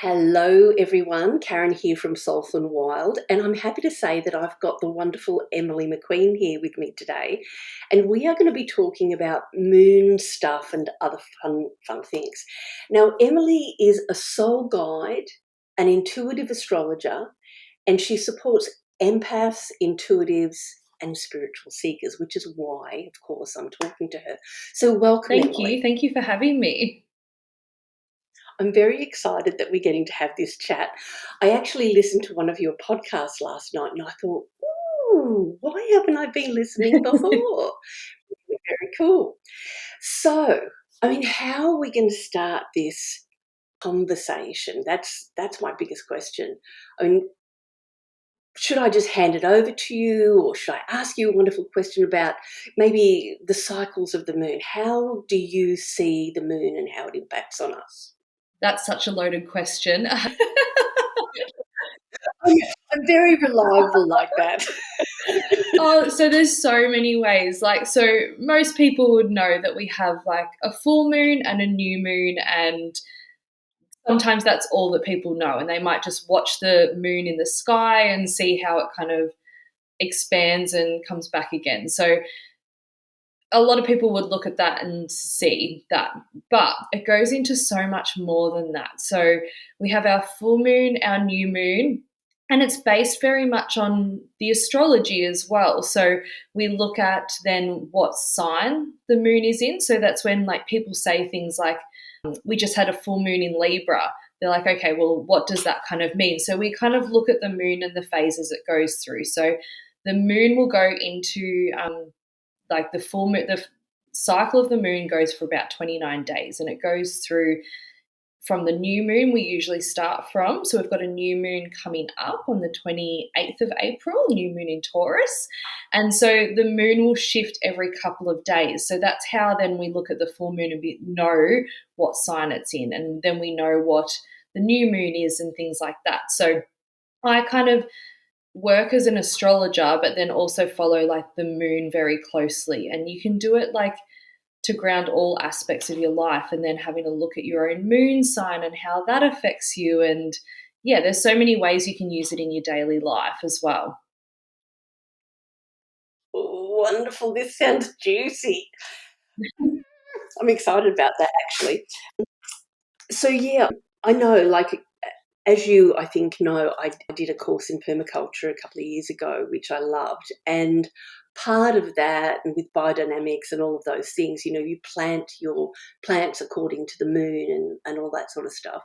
Hello, everyone. Karen here from Soulful and Wild, and I'm happy to say that I've got the wonderful Emily McQueen here with me today, and we are going to be talking about moon stuff and other fun things. Now, Emily is a soul guide, an intuitive astrologer, and she supports empaths, intuitives, and spiritual seekers, which is why, of course, I'm talking to her. So, welcome, Thank Emily. you. Thank you for having me. I'm very excited that we're getting to have this chat. I actually listened to one of your podcasts last night and I thought, ooh, why haven't I been listening before? Very cool. So, how are we going to start this conversation? That's my biggest question. I mean, should I just hand it over to you, or should I ask you a wonderful question about maybe the cycles of the moon? How do you see the moon and how it impacts on us? That's such a loaded question. I'm very reliable like that. So there's so many ways. So most people would know that we have like a full moon and a new moon, and sometimes that's all that people know. And they might just watch the moon in the sky and see how it kind of expands and comes back again. So a lot of people would look at that and see that, but it goes into so much more than that. So we have our full moon, our new moon, and it's based very much on the astrology as well. So we look at then what sign the moon is in. So that's when like people say things like, we just had a full moon in Libra. They're like, okay, well, what does that kind of mean? So we kind of look at the moon and the phases it goes through. So the moon will go into like the full moon, the cycle of the moon goes for about 29 days, and it goes through from the new moon we usually start from. So we've got a new moon coming up on the 28th of April, new moon in Taurus. And so the moon will shift every couple of days. So that's how then we look at the full moon and know what sign it's in. And then we know what the new moon is and things like that. So I kind of work as an astrologer, but then also follow like the moon very closely. And you can do it like to ground all aspects of your life, and then having a look at your own moon sign and how that affects you. And yeah, there's so many ways you can use it in your daily life as well. Wonderful. This sounds juicy. I'm excited about that actually. So yeah, I know, like, as you I think know, I did a course in permaculture a couple of years ago, which I loved. And part of that, and with biodynamics and all of those things, you plant your plants according to the moon and all that sort of stuff.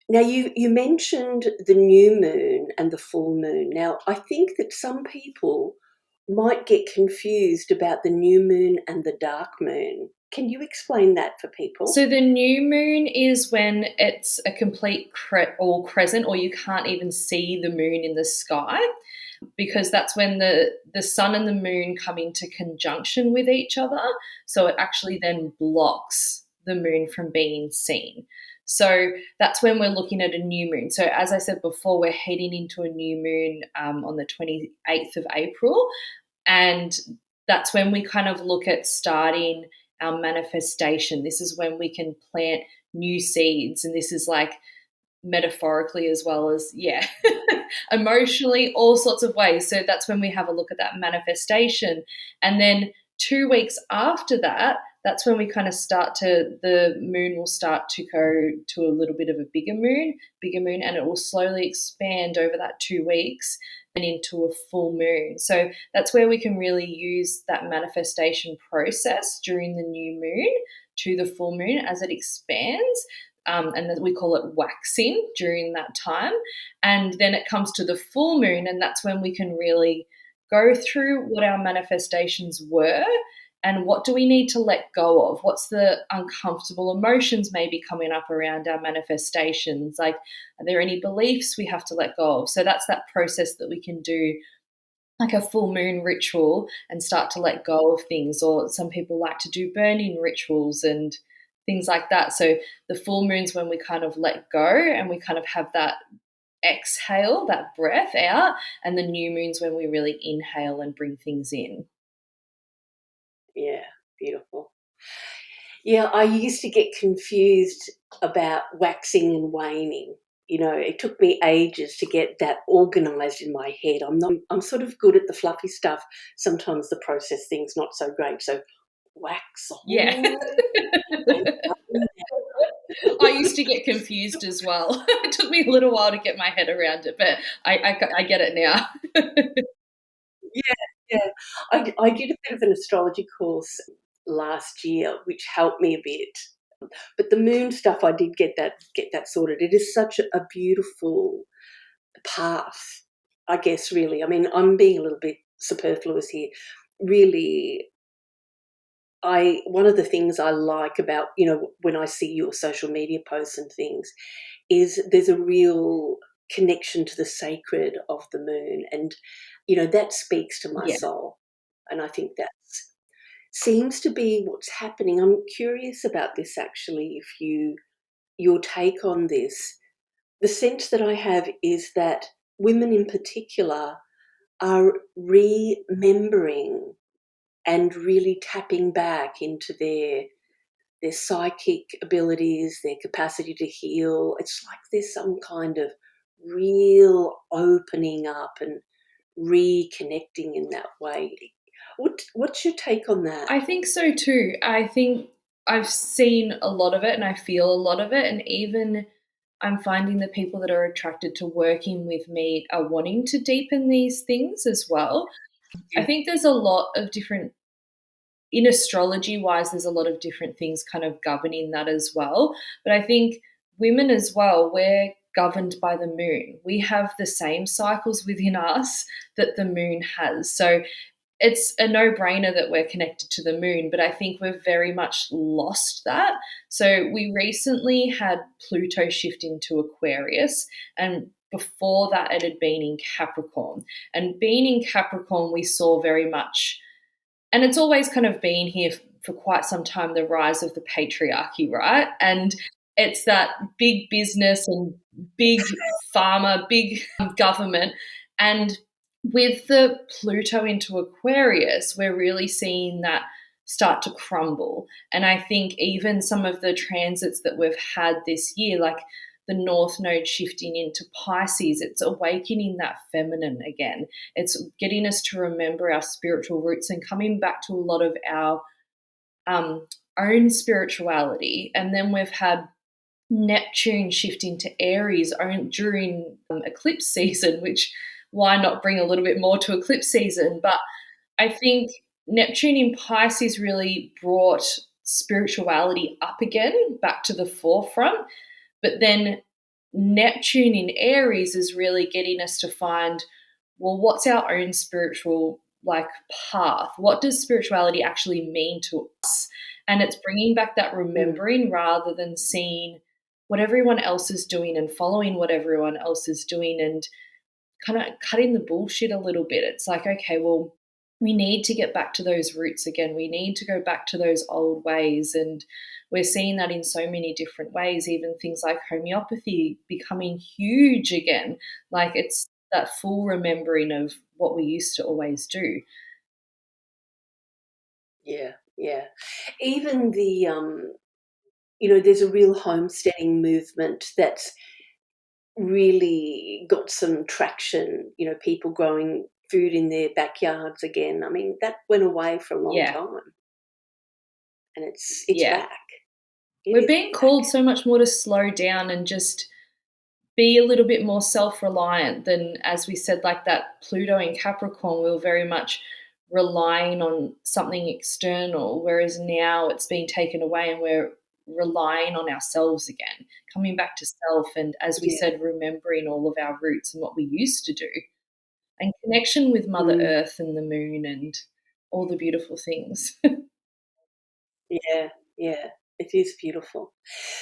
Now, you mentioned the new moon and the full moon. Now, I think that some people might get confused about the new moon and the dark moon. Can you explain that for people? So the new moon is when it's a complete all crescent, or you can't even see the moon in the sky, because that's when the sun and the moon come into conjunction with each other. So it actually then blocks the moon from being seen. So that's when we're looking at a new moon. So as I said before, we're heading into a new moon on the 28th of April. And that's when we kind of look at starting our manifestation. This is when we can plant new seeds. And this is like metaphorically as well as, yeah, emotionally, all sorts of ways. So that's when we have a look at that manifestation. And then 2 weeks after that, that's when we kind of the moon will start to go to a little bit of a bigger moon, and it will slowly expand over that 2 weeks and into a full moon. So that's where we can really use that manifestation process during the new moon to the full moon as it expands. And then we call it waxing during that time. And then it comes to the full moon, and that's when we can really go through what our manifestations were and what do we need to let go of? What's the uncomfortable emotions maybe coming up around our manifestations? Like, are there any beliefs we have to let go of? So that's that process that we can do, like a full moon ritual, and start to let go of things. Or some people like to do burning rituals and things like that. So the full moon's when we kind of let go and we kind of have that exhale, that breath out, and the new moon's when we really inhale and bring things in. Yeah, beautiful. Yeah, I used to get confused about waxing and waning. It took me ages to get that organised in my head. I'm sort of good at the fluffy stuff. Sometimes the process thing's not so great. So wax Yeah. on and wane. I used to get confused as well. It took me a little while to get my head around it, but I get it now. Yeah, yeah. I did a bit of an astrology course last year, which helped me a bit. But the moon stuff, I did get that sorted. It is such a beautiful path, I guess, really. I mean, I'm being a little bit superfluous here. Really, one of the things I like about, when I see your social media posts and things is there's a real connection to the sacred of the moon, and that speaks to my Yeah. soul, and I think that seems to be what's happening. I'm curious about this actually, if your take on this. The sense that I have is that women in particular are remembering and really tapping back into their psychic abilities, their capacity to heal. It's like there's some kind of real opening up and reconnecting in that way. What's your take on that? I think so too. I think I've seen a lot of it and I feel a lot of it. And even I'm finding the people that are attracted to working with me are wanting to deepen these things as well. I Yeah, think there's a lot of different, in astrology wise, there's a lot of different things kind of governing that as well. But I think women as well, we're governed by the moon. We have the same cycles within us that the moon has. So it's a no-brainer that we're connected to the moon, but I think we've very much lost that. So we recently had Pluto shift into Aquarius, and before that it had been in Capricorn. And being in Capricorn, we saw very much, and it's always kind of been here for quite some time, the rise of the patriarchy, right? And it's that big business and big pharma, big government. And with the Pluto into Aquarius, we're really seeing that start to crumble. And I think even some of the transits that we've had this year, like the North Node shifting into Pisces, it's awakening that feminine again. It's getting us to remember our spiritual roots and coming back to a lot of our own spirituality. And then we've had Neptune shifting to Aries during eclipse season, which why not bring a little bit more to eclipse season? But I think Neptune in Pisces really brought spirituality up again, back to the forefront. But then Neptune in Aries is really getting us to find, well, what's our own spiritual path? What does spirituality actually mean to us? And it's bringing back that mm, remembering rather than seeing what everyone else is doing and following what everyone else is doing and kind of cutting the bullshit a little bit. It's like, okay, well, we need to get back to those roots again. We need to go back to those old ways. And we're seeing that in so many different ways, even things like homeopathy becoming huge again. Like it's that full remembering of what we used to always do. yeah, yeah. Even there's a real homesteading movement that's really got some traction, people growing food in their backyards again. I mean, that went away for a long Yeah. time, and it's Yeah. back. It We're is being back. called so much more to slow down and just be a little bit more self-reliant than, as we said, like that Pluto in Capricorn, we were very much relying on something external, whereas now it's been taken away and we're relying on ourselves again, coming back to self and, as we Yeah. said, remembering all of our roots and what we used to do, and connection with Mother Mm. Earth and the moon and all the beautiful things. Yeah, yeah. It is beautiful.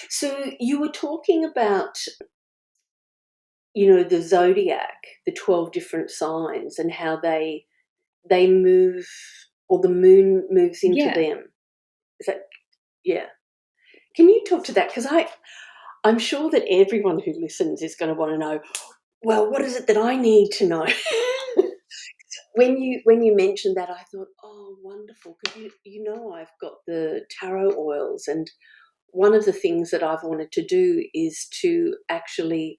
So you were talking about, the zodiac, the 12 different signs and how they move, or the moon moves into Yeah. them. Is that yeah. Can you talk to that? Because I'm sure that everyone who listens is gonna wanna know, well, what is it that I need to know? When you mentioned that, I thought, "Oh, wonderful," 'cause I've got the tarot oils, and one of the things that I've wanted to do is to actually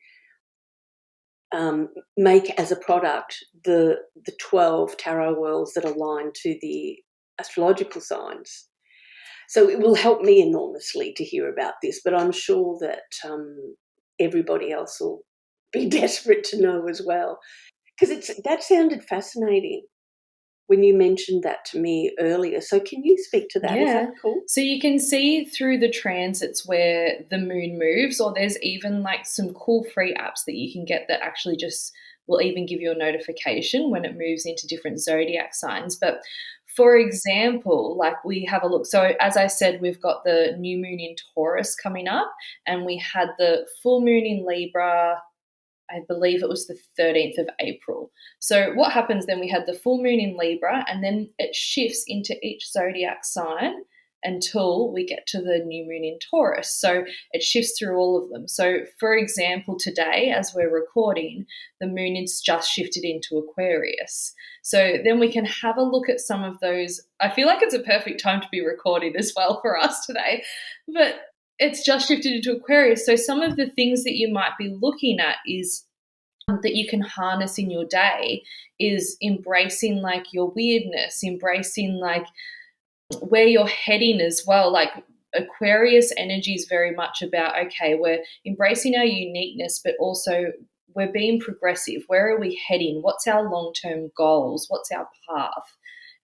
make as a product the 12 tarot worlds that align to the astrological signs. So it will help me enormously to hear about this, but I'm sure that everybody else will be desperate to know as well, because that sounded fascinating when you mentioned that to me earlier. So can you speak to that? Is Yeah. that cool? So you can see through the transits where the moon moves, or there's even like some cool free apps that you can get that actually just will even give you a notification when it moves into different zodiac signs. But for example, like we have a look. So as I said, we've got the new moon in Taurus coming up, and we had the full moon in Libra. I believe it was the 13th of April. So, what happens then? We had the full moon in Libra, and then it shifts into each zodiac sign until we get to the new moon in Taurus. So, it shifts through all of them. So, for example, today, as we're recording, the moon is just shifted into Aquarius. So, then we can have a look at some of those. I feel like it's a perfect time to be recording as well for us today. But it's just shifted into Aquarius. So some of the things that you might be looking at is that you can harness in your day is embracing like your weirdness, embracing like where you're heading as well. Like Aquarius energy is very much about, okay, we're embracing our uniqueness, but also we're being progressive. Where are we heading? What's our long-term goals? What's our path?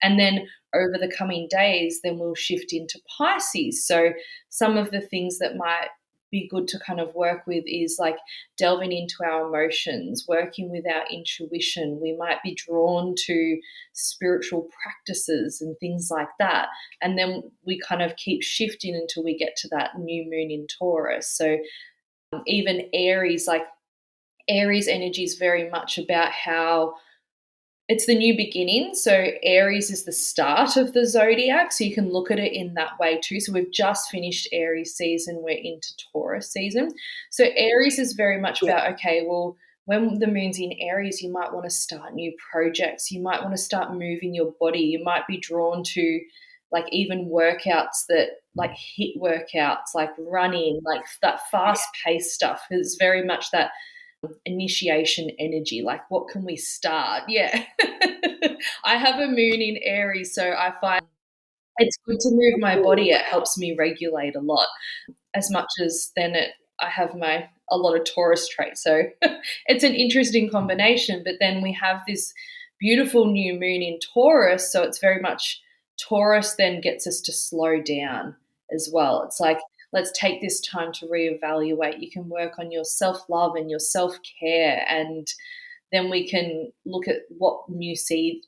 And then over the coming days, then we'll shift into Pisces. So some of the things that might be good to kind of work with is like delving into our emotions, working with our intuition. We might be drawn to spiritual practices and things like that. And then we kind of keep shifting until we get to that new moon in Taurus. So even Aries, like Aries energy is very much about how it's the new beginning. So Aries is the start of the zodiac. So you can look at it in that way too. So we've just finished Aries season. We're into Taurus season. So Aries is very much Yeah. about, okay, well, when the moon's in Aries, you might want to start new projects. You might want to start moving your body. You might be drawn to like even workouts that like HIIT workouts, like running, like that fast paced stuff is very much that initiation energy. Like, what can we start? Yeah. I have a moon in Aries, so I find it's good to move my Oh, body. It wow. helps me regulate a lot, as much as then I have a lot of Taurus traits. So it's an interesting combination. But then we have this beautiful new moon in Taurus, so it's very much Taurus then gets us to slow down as well. It's like, let's take this time to reevaluate. You can work on your self-love and your self-care, and then we can look at what new seed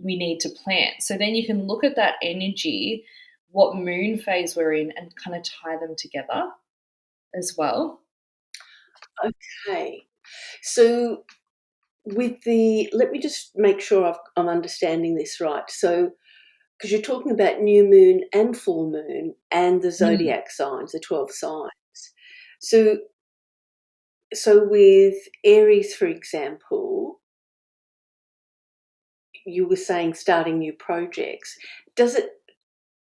we need to plant. So then you can look at that energy, what moon phase we're in, and kind of tie them together as well. Okay. So let me just make sure I'm understanding this right. So, because you're talking about new moon and full moon and the Mm. zodiac signs, the 12 signs. So, with Aries, for example, you were saying starting new projects. Does it,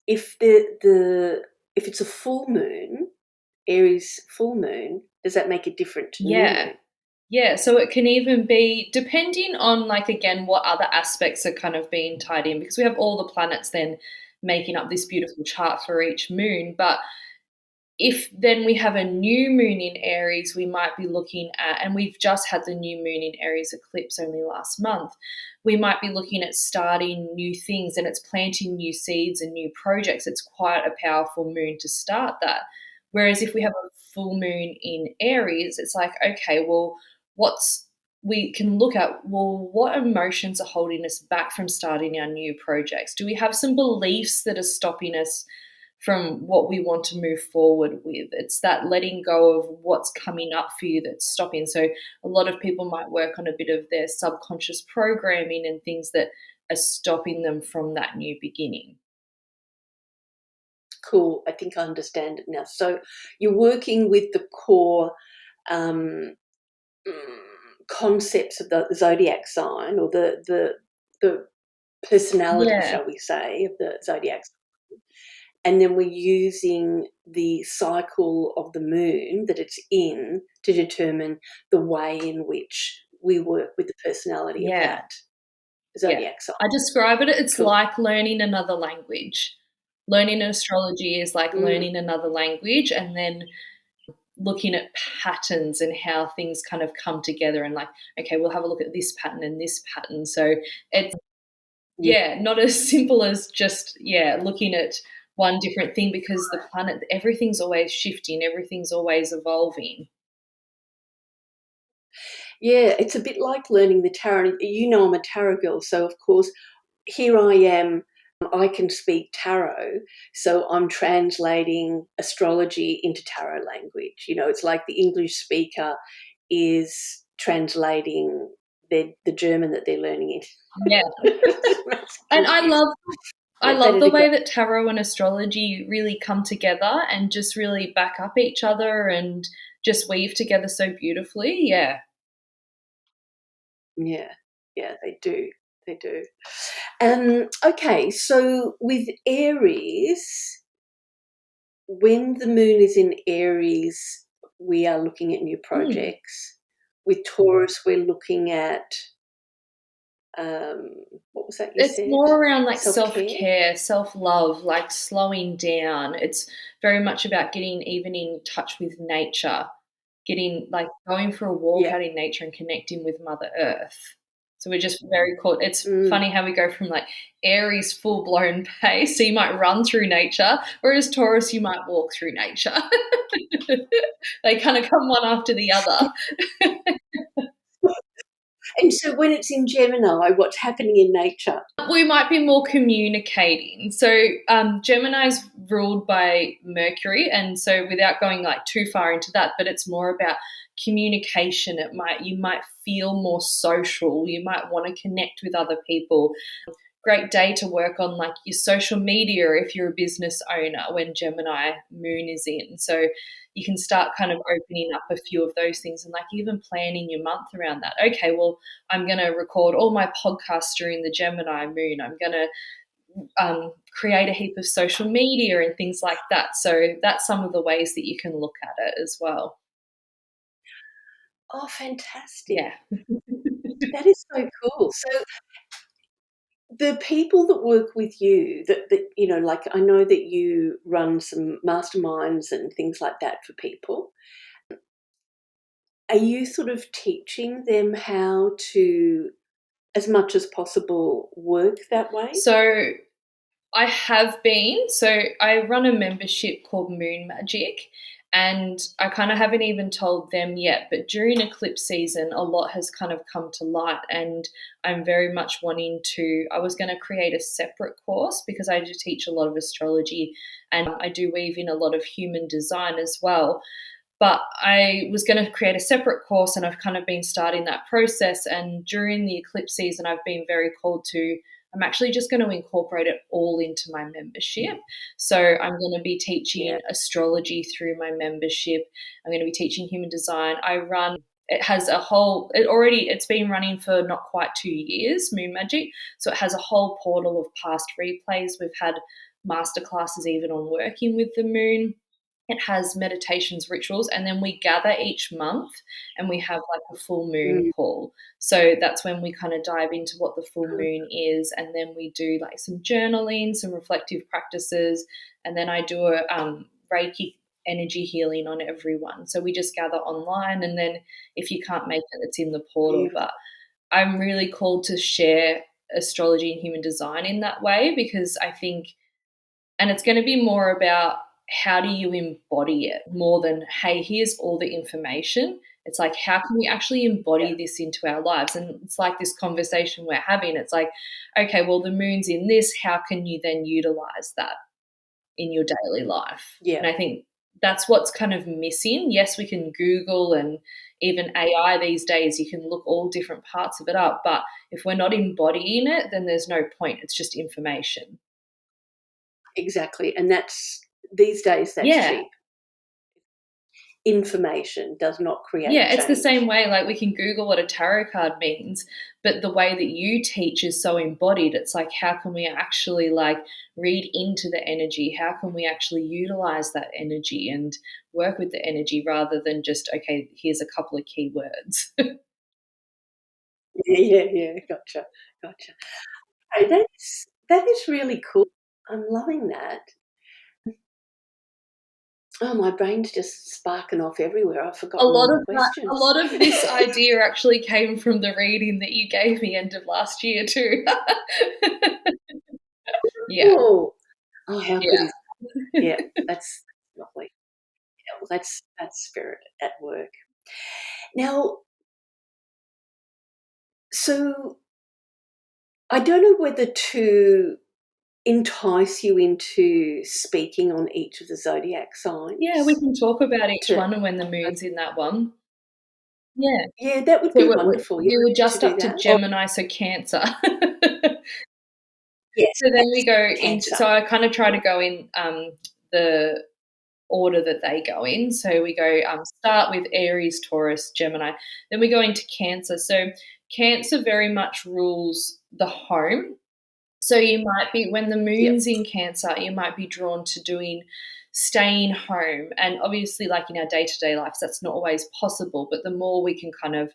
if if it's a full moon, Aries full moon, does that make it different to the new Yeah. moon? Yeah, so it can even be depending on like again what other aspects are kind of being tied in, because we have all the planets then making up this beautiful chart for each moon. But if then we have a new moon in Aries, we might be looking at, and we've just had the new moon in Aries eclipse only last month, we might be looking at starting new things, and it's planting new seeds and new projects. It's quite a powerful moon to start that. Whereas if we have a full moon in Aries, it's like, okay, well, what's we can look at, well, what emotions are holding us back from starting our new projects? Do we have some beliefs that are stopping us from what we want to move forward with? It's that letting go of what's coming up for you that's stopping. So a lot of people might work on a bit of their subconscious programming and things that are stopping them from that new beginning. Cool. I think I understand it now. So you're working with the core um, mm, concepts of the zodiac sign, or the personality, Yeah. shall we say, of the zodiac, and then we're using the cycle of the moon that it's in to determine the way in which we work with the personality of Yeah. that Yeah. zodiac sign. I describe it, it's Cool. like learning another language. Learning astrology is like Mm. learning another language, and then looking at patterns and how things kind of come together, and like, okay, we'll have a look at this pattern and this pattern. So it's, Yeah. yeah, not as simple as just, yeah, looking at one different thing, because the planet, everything's always shifting, everything's always evolving. Yeah, it's a bit like learning the tarot. You know, I'm a tarot girl, so of course, here I am. I can speak tarot, so I'm translating astrology into tarot language. You know, it's like the English speaker is translating the German that they're learning Yeah. in. And I Yeah, love better the to go. way that tarot and astrology really come together and just really back up each other and just weave together so beautifully. Yeah. Yeah, yeah, they do. They do. Okay, so with Aries, when the moon is in Aries, we are looking at new Mm. projects. With Taurus, we're looking at um, what was that you It's said? more around like Self self care. care, self love, like slowing down. It's very much about getting even in touch with nature, getting like going for a walk Yeah. out in nature and connecting with Mother Earth. So we're just very caught. It's Mm. funny how we go from like Aries full blown pace, so you might run through nature, whereas Taurus you might walk through nature. They kind of come one after the other. And so when it's in Gemini, what's happening in nature? We might be more communicating. So Gemini's ruled by Mercury, and so without going like too far into that, but it's more about communication. You might feel more social. You might want to connect with other people. Great day to work on like your social media if you're a business owner when Gemini moon is in. So you can start kind of opening up a few of those things and like even planning your month around that. Okay, well, I'm going to record all my podcasts during the Gemini moon. I'm going to create a heap of social media and things like that. So that's some of the ways that you can look at it as well. Oh, fantastic. Yeah. That is so cool. So the people that work with you that you know, like I know that you run some masterminds and things like that for people. Are you sort of teaching them how to, as much as possible, work that way? So I have been. So I run a membership called Moon Magic, and I kind of haven't even told them yet. But during eclipse season, a lot has kind of come to light, and I'm very much wanting to. I was going to create a separate course because I do teach a lot of astrology and I do weave in a lot of human design as well. But I was going to create a separate course, and I've kind of been starting that process. And during the eclipse season, I've been very called to. I'm actually just going to incorporate it all into my membership. So I'm going to be Yeah. teaching astrology through my membership. I'm going to be teaching human design. It has a whole, it's been running for not quite 2 years, Moon Magic. So it has a whole portal of past replays. We've had masterclasses even on working with the moon. It has meditations, rituals, and then we gather each month and we have like a full moon Mm. call. So that's when we kind of dive into what the full moon is, and then we do like some journaling, some reflective practices, and then I do a Reiki energy healing on everyone. So we just gather online, and then if you can't make it, it's in the portal. Beautiful. But I'm really called to share astrology and human design in that way because I think, and it's going to be more about how do you embody it more than, hey, here's all the information. It's like, how can we actually Yeah. embody this into our lives? And it's like this conversation we're having. It's like, okay, well, the moon's in this. How can you then utilize that in your daily life? Yeah. And I think that's what's kind of missing. Yes, we can Google and even AI these days, you can look all different parts of it up. But if we're not embodying it, then there's no point. It's just information. Exactly. And that's these days that's Yeah. cheap. information does not create Yeah, it's the same change. way, like, we can Google what a tarot card means, but the way that you teach is so embodied. It's like, how can we actually, like, read into the energy? How can we actually utilize that energy and work with the energy rather than just, okay, here's a couple of keywords? Yeah, yeah, gotcha, gotcha. Hey, that is really cool. I'm loving that. Oh, my brain's just sparking off everywhere. I've A forgotten all lot the of that a questions. lot of this idea actually came from the reading that you gave me end of last year too. Yeah, Oh, oh, how good yeah. is yeah, that's lovely. Yeah, well, that's spirit at work. Now, so I don't know whether to entice you into speaking on each of the zodiac Yeah, we signs can talk about each to one and when the moon's in that one. Yeah. yeah, that would So be we wonderful. You're we were ready to just do up to that? Or Gemini, so Cancer. yes, So then we that's go into, Cancer. so I kind of try to go in the order that they go in. So we go start with Aries, Taurus, Gemini. Then we go into Cancer. So Cancer very much rules the home. So you might be, when the Yep. moon's in Cancer, you might be drawn to doing staying home. And obviously, like in our day to day lives, that's not always possible. But the more we can kind of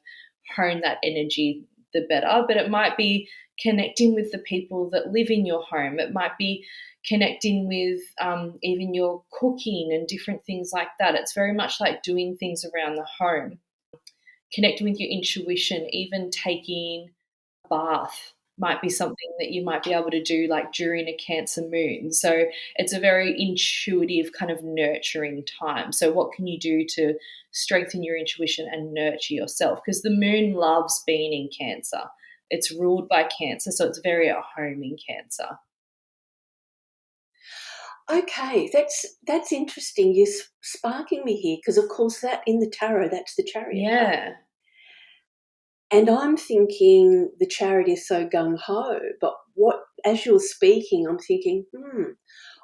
hone that energy, the better. But it might be connecting with the people that live in your home. It might be connecting with even your cooking and different things like that. It's very much like doing things around the home, connecting with your intuition, even taking a bath might be something that you might be able to do like during a Cancer moon. So it's a very intuitive kind of nurturing time. So what can you do to strengthen your intuition and nurture yourself? Because the moon loves being in Cancer. It's ruled by Cancer, so it's very at home in Cancer. Okay, that's interesting. You're sparking me here because, of course, that in the tarot, that's the Chariot card. Yeah. And I'm thinking the Chariot is so gung ho, but what as you're speaking, I'm thinking,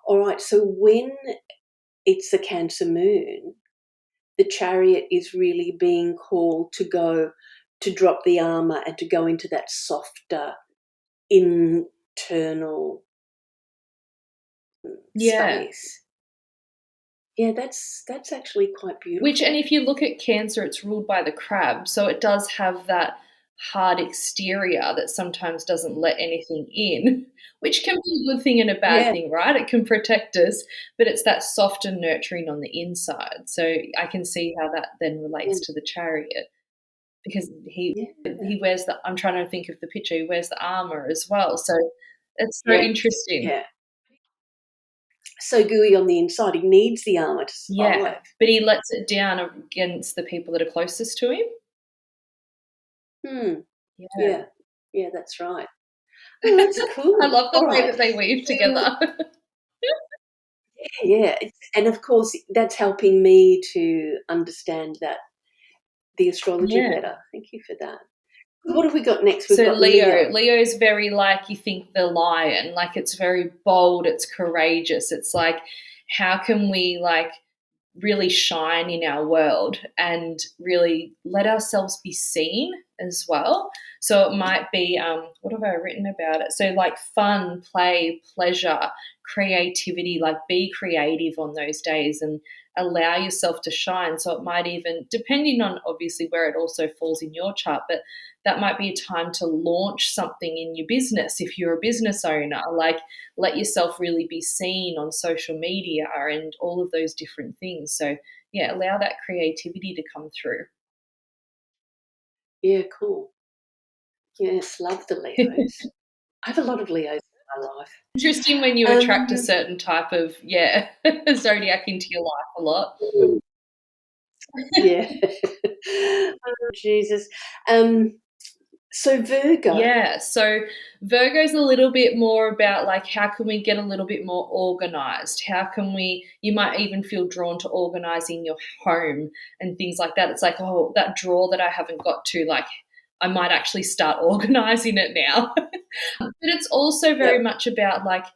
all right, so when it's the Cancer moon, the Chariot is really being called to go to drop the armor and to go into that softer internal Yeah. space. Yeah, that's actually quite Which, and beautiful. if you look at Cancer, it's ruled by the crab. So it does have that hard exterior that sometimes doesn't let anything in, which can be a good thing and a bad Yeah, thing, right? It can protect us, but it's that soft and nurturing on the inside. So I can see how that then yeah, relates to the Chariot because yeah. he wears the, I'm trying to think of the picture, he wears the armor as well. So it's so Yeah, interesting. yeah. So gooey on the inside, he needs the armour to Yeah. survive. But he lets it down against the people that are closest to him. Hmm, Yeah. yeah. Yeah, that's right. Oh, that's I cool. love the way Alright. that they weave So together. yeah, and of course, that's helping me to understand that the astrology Yeah. better. Thank you for that. What have we got next? We've So got Leo, Leo. Leo's very like you think the lion, like it's very bold, it's courageous. It's like how can we like really shine in our world and really let ourselves be seen as well. So it might be, what have I written about it? So, like fun, play, pleasure, creativity, like be creative on those days and allow yourself to shine. So, it might even, depending on obviously where it also falls in your chart, but that might be a time to launch something in your business if you're a business owner. Like, let yourself really be seen on social media and all of those different things. So, yeah, allow that creativity to come through. Yeah, cool. Yes, love the Leos. I have a lot of Leos in my life. Interesting when you attract a Um, certain type of, yeah, zodiac into your life a lot. yeah. Oh, Jesus. Um, so Virgo. Yeah, so Virgo's a little bit more about like how can we get a little bit more organized? How can we, you might even feel drawn to organizing your home and things like that. It's like, oh, that drawer that I haven't got to, like, I might actually start organizing it now. But it's also very Yep. much about like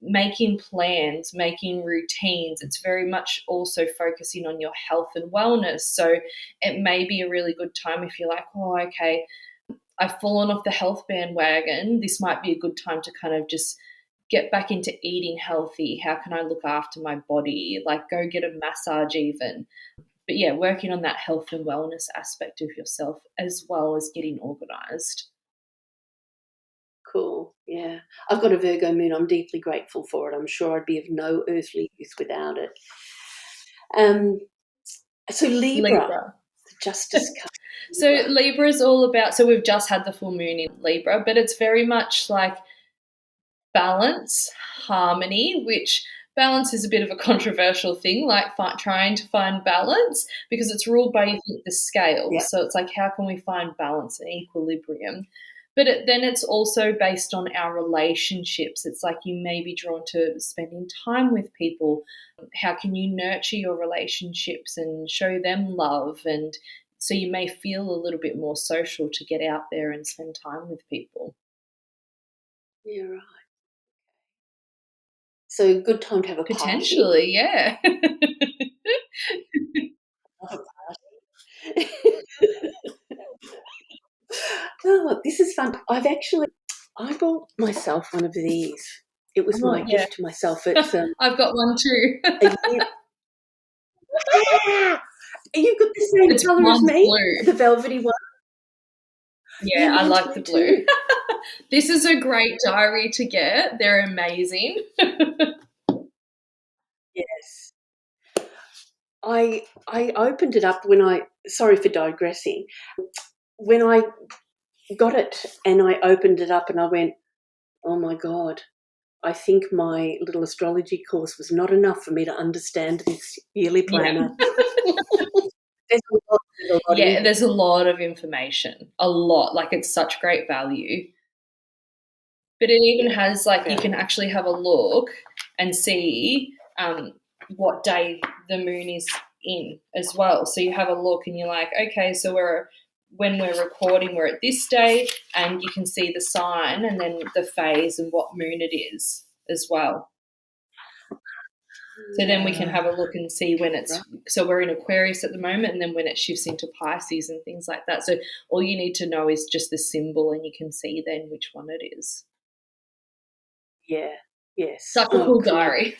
making plans, making routines. It's very much also focusing on your health and wellness. So it may be a really good time if you're like, oh, okay, I've fallen off the health bandwagon. This might be a good time to kind of just get back into eating healthy. How can I look after my body? Like go get a massage even. But yeah, working on that health and wellness aspect of yourself as well as getting organized. Cool. Yeah. I've got a Virgo moon. I'm deeply grateful for it. I'm sure I'd be of no earthly use without it. Um, so Libra, Libra. the Justice card. So Libra is all about, so we've just had the full moon in Libra, but it's very much like balance, harmony, which balance is a bit of a controversial thing, like trying to find balance because it's ruled by the Yeah. scales. So it's like, how can we find balance and equilibrium? But then it's also based on our relationships. It's like you may be drawn to spending time with people. How can you nurture your relationships and show them love? And so you may feel a little bit more social to get out there and spend time with people. Yeah, right. So good time to have a party. Potentially, yeah. Love a party. Oh, this is fun. I bought myself one of these. It was Oh, my yeah. gift to myself. It's I've got one too. a year. Ah! You've got the same It's colour as mine's me, blue. the velvety one. Yeah, Yeah, I mine's like the blue blue. too. This is a great diary to get. They're amazing. Yes. I opened it up sorry for digressing. When I got it and I opened it up and I went, oh my God, I think my little astrology course was not enough for me to understand this yearly Yeah. planner. There's a lot in Yeah, here. there's a lot of information. A lot. Like it's such great value. But it even has like you can actually have a look and see what day the moon is in as well. So you have a look and you're like, okay, so when we're recording, we're at this day, and you can see the sign and then the phase and what moon it is as well. So then we can have a look and see when it's, so we're in Aquarius at the moment, and then when it shifts into Pisces and things like that. So all you need to know is just the symbol and you can see then which one it is. Yeah. Yes. Such a cool diary.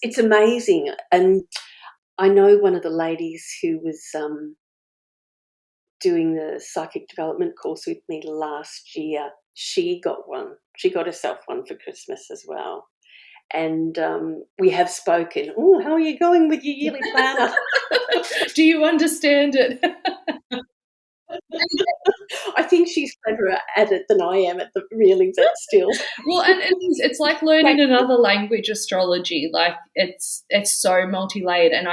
It's amazing. And I know one of the ladies who was doing the psychic development course with me last year. She got one. She got herself one for Christmas as well. And we have spoken. Oh, how are you going with your yearly planner? Do you understand it? I think she's cleverer at it than I am at the reeling, but still. Well, and it's like learning another language, astrology. Like it's so multi-layered, and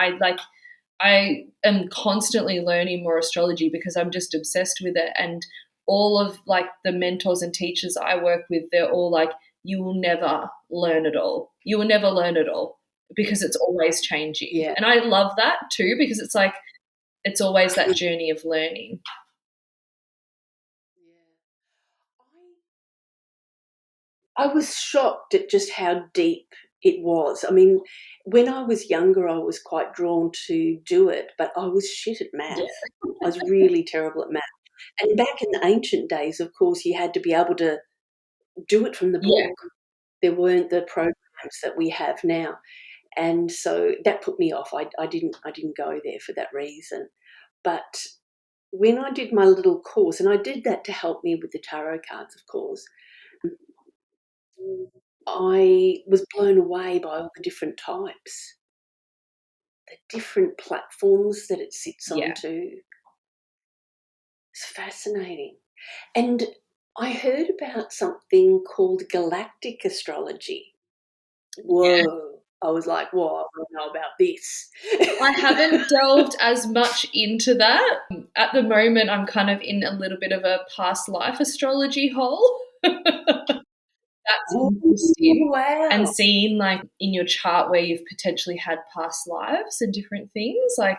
I am constantly learning more astrology because I'm just obsessed with it. And all of like the mentors and teachers I work with, they're all like, you will never learn it all. You will never learn it all because it's always changing. Yeah. And I love that too because it's like it's always that journey of learning. I was shocked at just how deep it was. I mean, when I was younger, I was quite drawn to do it, but I was shit at math. Yeah. I was really terrible at math. And back in the ancient days, of course, you had to be able to do it from the Yeah. book. There weren't the programs that we have now. And so that put me off. I didn't go there for that reason. But when I did my little course, and I did that to help me with the tarot cards, of course, I was blown away by all the different types, the different platforms that it sits Yeah. onto. It's fascinating. And I heard about something called galactic astrology. Whoa. Yeah. I was like, whoa, I don't know about this. I haven't delved as much into that. At the moment, I'm kind of in a little bit of a past life astrology hole. That's Oh, interesting. wow. And seeing like in your chart where you've potentially had past lives and different things. Like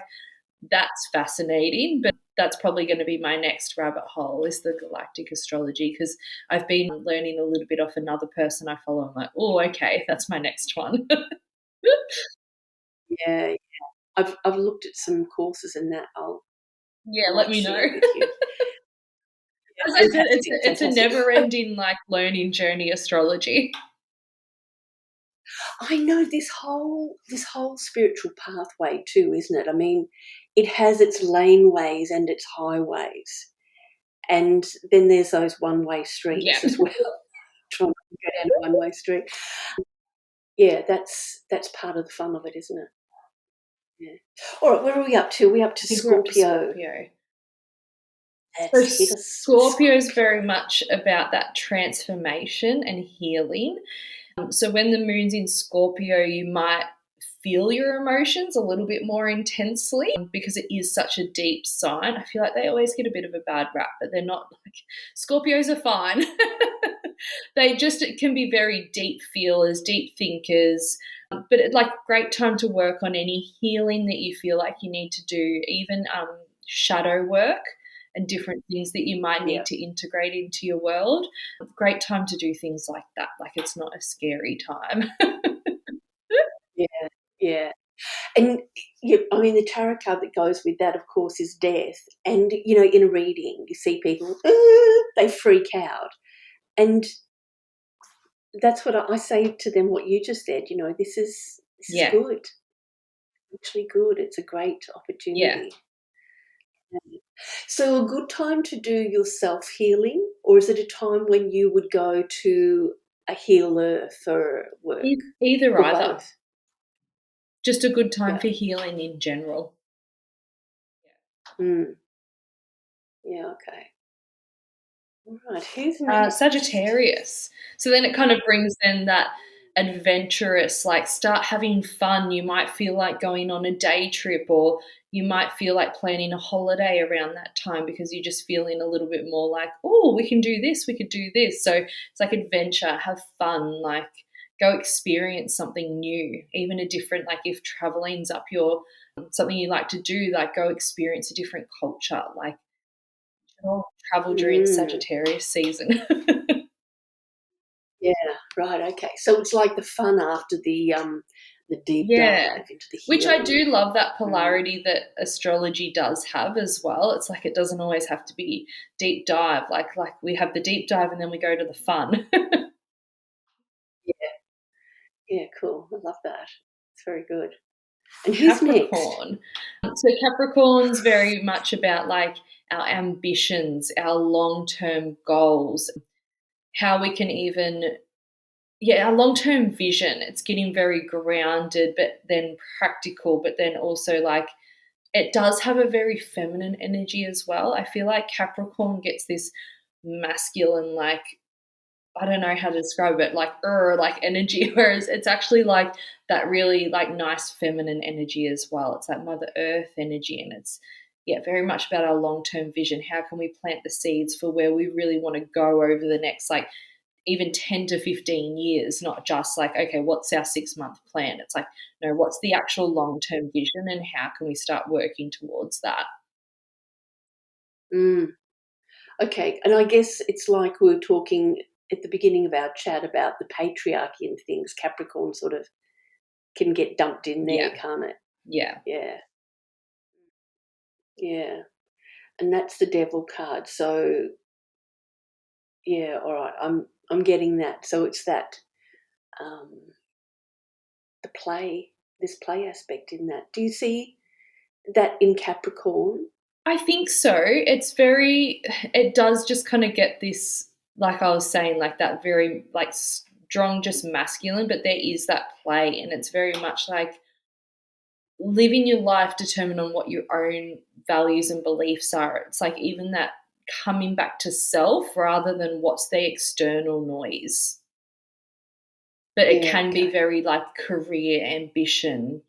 That's fascinating, but that's probably going to be my next rabbit hole is the galactic astrology because I've been learning a little bit off another person I follow. I'm like, oh, okay, that's my next one. Yeah, I've looked at some courses in that. Yeah, I let might me know. share with you. As Yeah, I said, fantastic, it's a fantastic. never-ending like learning journey, astrology. I know this whole spiritual pathway too, isn't it? I mean, it has its laneways and its highways, and then there's those one-way Yeah. streets as well. Trying to go down a one-way street. Yeah, that's part of the fun of it, isn't it? Yeah. All right, where are we up to? We're up I to think we're up to Scorpio. Scorpio. So Let's hit us with Scorpio is Scorpio. very much about that transformation and healing. So when the moon's in Scorpio, you might feel your emotions a little bit more intensely because it is such a deep sign. I feel like they always get a bit of a bad rap, but they're not like Scorpios are fine. They just can be very deep feelers, deep thinkers. But it's like great time to work on any healing that you feel like you need to do, even shadow work and different things that you might Yeah, need to integrate into your world. Great time to do things like that. Like it's not a scary time. yeah, yeah. And I mean, the tarot card that goes with that, of course, is death. And in a reading, you see people, they freak out, and that's what I say to them. What you just said, this is Yeah, good, actually good. It's a great yeah. opportunity. So, a good time to do your self healing, or is it a time when you would go to a healer for work, Either or either. both? Just a good time Yeah. for healing in general. Mm. Yeah. Okay. All right. Who's next? Sagittarius. So then it kind of brings in that adventurous, like start having fun. You might feel like going on a day trip, or you might feel like planning a holiday around that time because you're just feeling a little bit more like, oh, we can do this, we could do this. So it's like adventure, have fun, like go experience something new, even a different, like if traveling's up your something you like to do, like go experience a different culture, like travel during Mm. Sagittarius season. Yeah. Right. Okay. So it's like the fun after the deep Yeah. dive into the Which I healing. do love that Mm. polarity that astrology does have as well. It's like it doesn't always have to be deep dive. Like we have the deep dive and then we go to the fun. Yeah. Yeah. Cool. I love that. It's very good. And who's next? Capricorn. So Capricorn's very much about like our ambitions, our long-term goals, how we can even our long-term vision. It's getting very grounded but then practical, but then also like it does have a very feminine energy as well. I feel like Capricorn gets this masculine, like, I don't know how to describe it, like energy, whereas it's actually like that really like nice feminine energy as well. It's like Mother Earth energy, and it's very much about our long-term vision. How can we plant the seeds for where we really want to go over the next like even 10 to 15 years, not just like, okay, what's our 6 month plan? It's like, no, what's the actual long term vision and how can we start working towards that? Mm. Okay. And I guess it's like we were talking at the beginning of our chat about the patriarchy and things. Capricorn sort of can get dumped in there, Yeah, can't it? yeah. Yeah. Yeah. And that's the devil card. So yeah, all right. I'm getting that. So it's that um the play, this play aspect in that. Do you see that in Capricorn? I think so. It does just kind of get this, like I was saying, like that very, like strong, just masculine, but there is that play, and it's very much like living your life determined on what your own values and beliefs are. It's like even that coming back to self rather than what's the external noise. But it Yeah, can be okay. very like career ambition,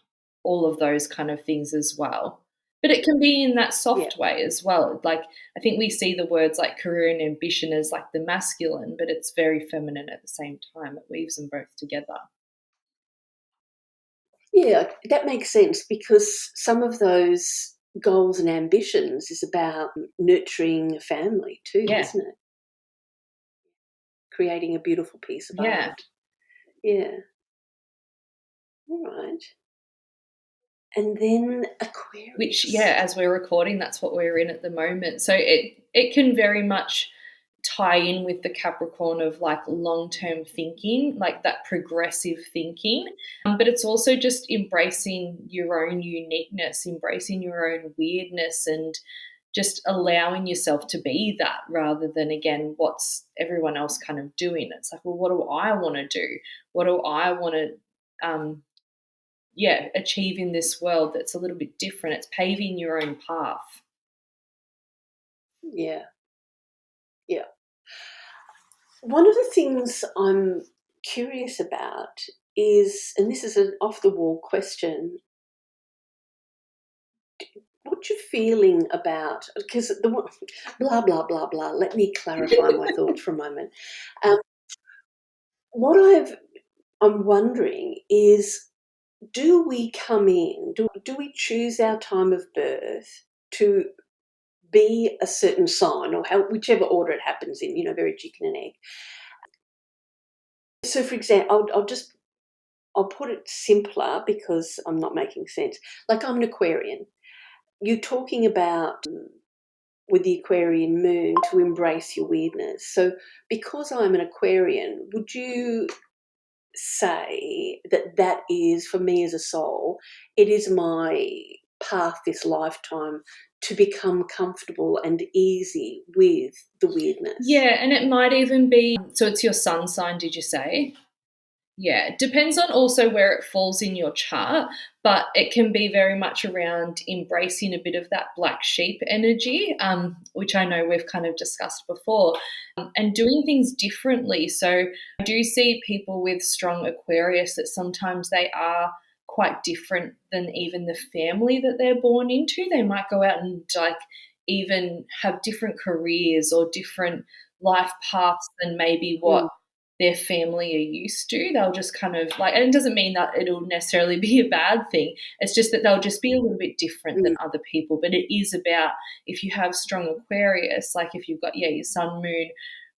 all of those kind of things as well. But it can be in that Yeah. soft way as well. Like I think we see the words like career and ambition as like the masculine, but it's very feminine at the same time. It weaves them both together. Yeah, that makes sense because some of those goals and ambitions is about nurturing a family too, Yeah. isn't it? Creating a beautiful piece of Yeah. art. Yeah. All right. And then Which, yeah, Aquarius. as we're recording, that's what we're in at the moment. So it can very much tie in with the Capricorn of like long-term thinking, like that progressive thinking. But it's also just embracing your own uniqueness, embracing your own weirdness, and just allowing yourself to be that rather than, again, what's everyone else kind of doing. It's like, well, what do I want to do? What do I want to achieve in this world that's a little bit different? It's paving your own path. Yeah. Yeah. One of the things I'm curious about is, and this is an off the wall question, what you're feeling about, because blah, blah, blah, blah. Let me clarify my thoughts for a moment. Um, what I'm wondering is, do we come in, do we choose our time of birth to be a certain sign, or whichever order it happens in, very chicken and egg? So, for example, I'll put it simpler because I'm not making sense. Like, I'm an Aquarian. You're talking about, with the Aquarian moon, to embrace your weirdness. So, because I'm an Aquarian, would you say that that is, for me as a soul, it is my path this lifetime to become comfortable and easy with the weirdness? Yeah, and it might even be, so it's your sun sign, did you say? Yeah, it depends on also where it falls in your chart, but it can be very much around embracing a bit of that black sheep energy, which I know we've kind of discussed before, and doing things differently. So I do see people with strong Aquarius that sometimes they are quite different than even the family that they're born into. They might go out and like even have different careers or different life paths than maybe what Mm, their family are used to. They'll just kind of like, and it doesn't mean that it'll necessarily be a bad thing. It's just that they'll just be a little bit different than mm, other people. But it is about, if you have strong Aquarius, like if you've got, your sun, moon,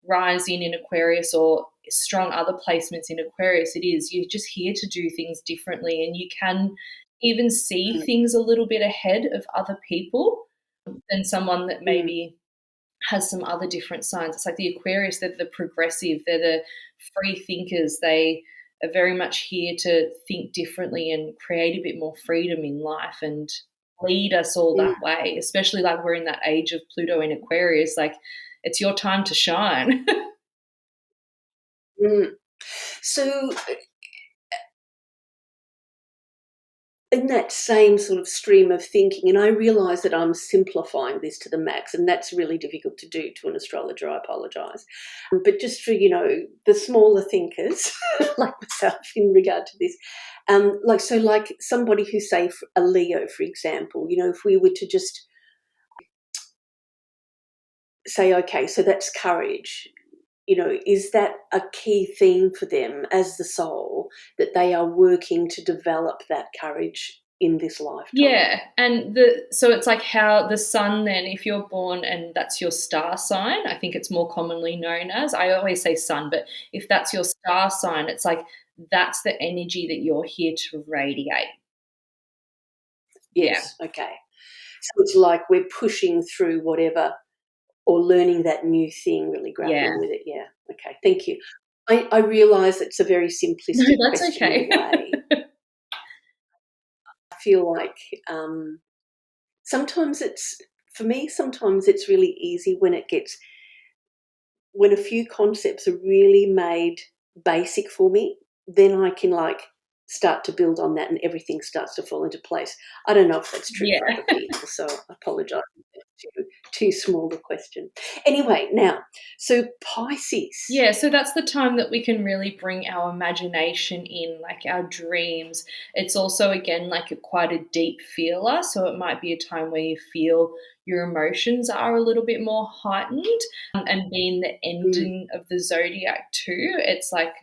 rising in Aquarius, or strong other placements in Aquarius, it is, you're just here to do things differently, and you can even see mm, things a little bit ahead of other people than someone that mm, maybe has some other different signs. It's like the Aquarius, they're the progressive, they're the free thinkers. They are very much here to think differently and create a bit more freedom in life and lead us all mm, that way, especially like we're in that age of Pluto in Aquarius. Like, it's your time to shine. mm. So, in that same sort of stream of thinking, and I realise that I'm simplifying this to the max, and that's really difficult to do to an astrologer, I apologise. But just for, the smaller thinkers, like myself, in regard to this, like somebody who, say, a Leo, for example, if we were to just say, okay, so that's courage. Is that a key theme for them as the soul, that they are working to develop that courage in this lifetime? Yeah, and so it's like how the sun, then, if you're born and that's your star sign, I think it's more commonly known as, I always say sun, but if that's your star sign, it's like that's the energy that you're here to radiate. Yeah. Yes, okay. So it's like we're pushing through whatever, or learning that new thing, really Yeah. grappling with it. Yeah, okay, thank you. I realise it's a very No, simplistic that's question in a okay. way. I feel like, sometimes for me, sometimes it's really easy when a few concepts are really made basic for me, then I can like start to build on that and everything starts to fall into place. I don't know if that's true for Yeah. other people, so I apologise if that's too small a question. Anyway, now, so Pisces. Yeah, so that's the time that we can really bring our imagination in, like our dreams. It's also, again, like quite a deep feeler. So it might be a time where you feel your emotions are a little bit more heightened. And being the Mm, ending of the zodiac, too, it's like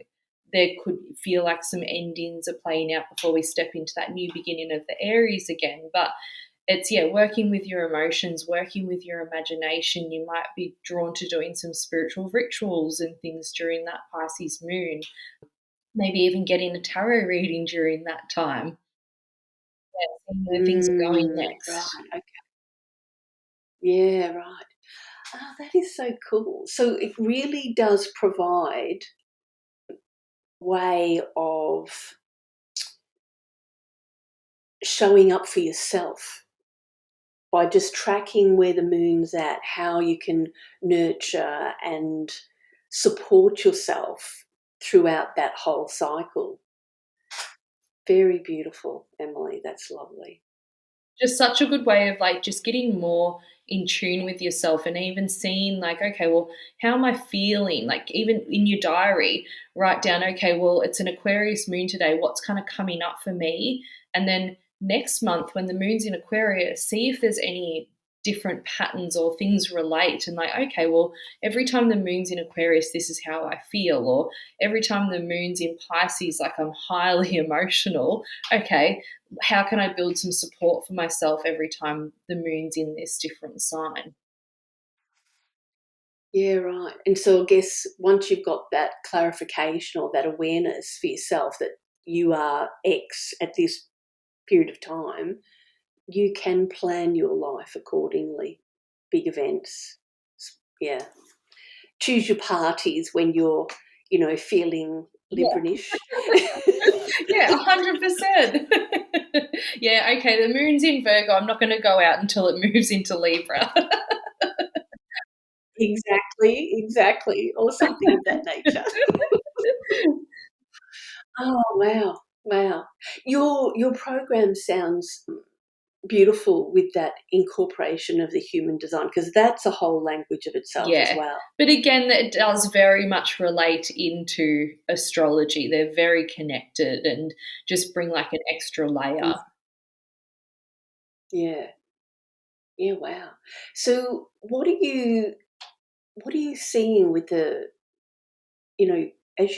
there could feel like some endings are playing out before we step into that new beginning of the Aries again. But it's working with your emotions, working with your imagination. You might be drawn to doing some spiritual rituals and things during that Pisces moon. Maybe even getting a tarot reading during that time. Yeah, seeing where things are going Right, next. okay. Yeah, right. Oh, that is so cool. So it really does provide a way of showing up for yourself by just tracking where the moon's at, how you can nurture and support yourself throughout that whole cycle. Very beautiful, Emily. That's lovely. Just such a good way of like just getting more in tune with yourself and even seeing like, okay, well, how am I feeling? Like even in your diary, write down, okay, well, it's an Aquarius moon today. What's kind of coming up for me? And then next month when the moon's in Aquarius, see if there's any different patterns or things relate and like, okay, well, every time the moon's in Aquarius, this is how I feel. Or every time the moon's in Pisces, like I'm highly emotional. Okay, how can I build some support for myself every time the moon's in this different sign? Yeah, right. And so I guess once you've got that clarification or that awareness for yourself that you are X at this period of time, you can plan your life accordingly. Big events. Yeah. Choose your parties when you're, feeling Yeah. Librianish. Yeah, 100%. Yeah, okay, the moon's in Virgo. I'm not going to go out until it moves into Libra. Exactly, exactly, or something of that nature. Oh, wow, wow. Your program sounds beautiful with that incorporation of the human design, because that's a whole language of itself as Yeah. well. But again, it does very much relate into astrology. They're very connected and just bring like an extra Mm, layer. yeah. Yeah, wow. So what are you seeing with as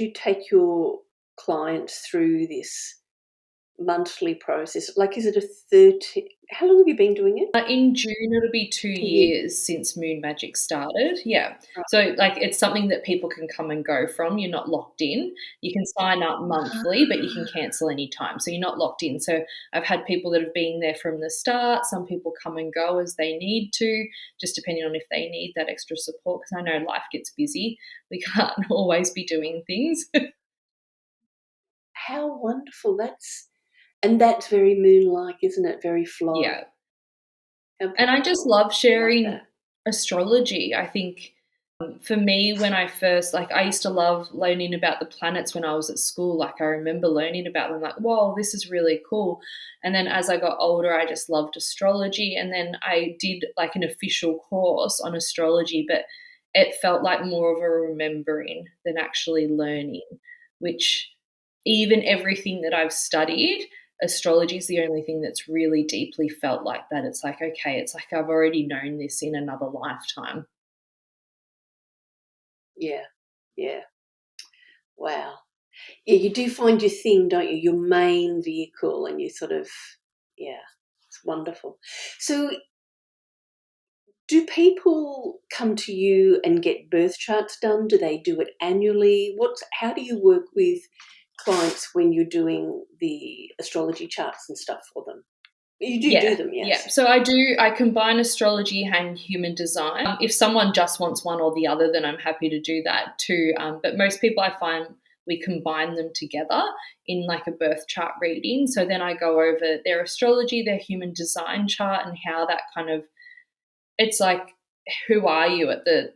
you take your clients through this monthly process? Like, is it a 30 how long have you been doing it? In June, it'll be 2 A year? years since Moon Magic started. Yeah. Right. So, like, it's something that people can come and go from. You're not locked in. You can sign up monthly, but you can cancel anytime. So, you're not locked in. So, I've had people that have been there from the start. Some people come and go as they need to, just depending on if they need that extra support. Because I know life gets busy. We can't always be doing things. How wonderful. That's very moon-like, isn't it? Very flow. Yeah. How And I just beautiful. love I love sharing that. astrology. I think for me, when I first, like, I used to love learning about the planets when I was at school. Like, I remember learning about them, like, whoa, this is really cool. And then as I got older, I just loved astrology. And then I did like an official course on astrology, but it felt like more of a remembering than actually learning, which even everything that I've studied, astrology is the only thing that's really deeply felt like that. It's like, okay, it's like I've already known this in another lifetime. Yeah. Yeah. Wow. Yeah, you do find your thing, don't you? Your main vehicle, and you sort of yeah, it's wonderful. So do people come to you and get birth charts done? Do they do it annually? How do you work with clients when you're doing the astrology charts and stuff for them? You do Yeah, them, yeah. yes? So I combine astrology and human design. If someone just wants one or the other, then I'm happy to do that too. But most people I find we combine them together in like a birth chart reading. So then I go over their astrology, their human design chart, and how that kind of it's like who are you at the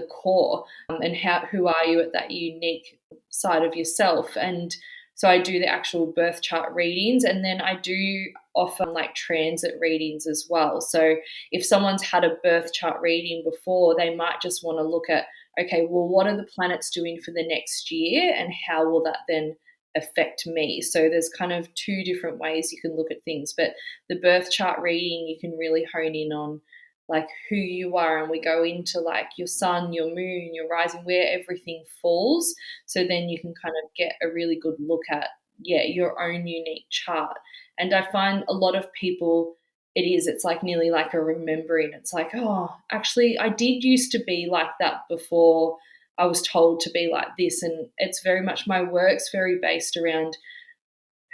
core, and how who are you at that unique side of yourself. And so I do the actual birth chart readings, and then I do offer like transit readings as well. So if someone's had a birth chart reading before, they might just want to look at, okay, well, what are the planets doing for the next year, and how will that then affect me? So there's kind of two different ways you can look at things, but the birth chart reading you can really hone in on like who you are, and we go into like your sun, your moon, your rising, where everything falls. So then you can kind of get a really good look at, yeah, your own unique chart. And I find a lot of people it's like nearly like a remembering. It's like, oh, actually, I did used to be like that before I was told to be like this. And it's very much, my work's very based around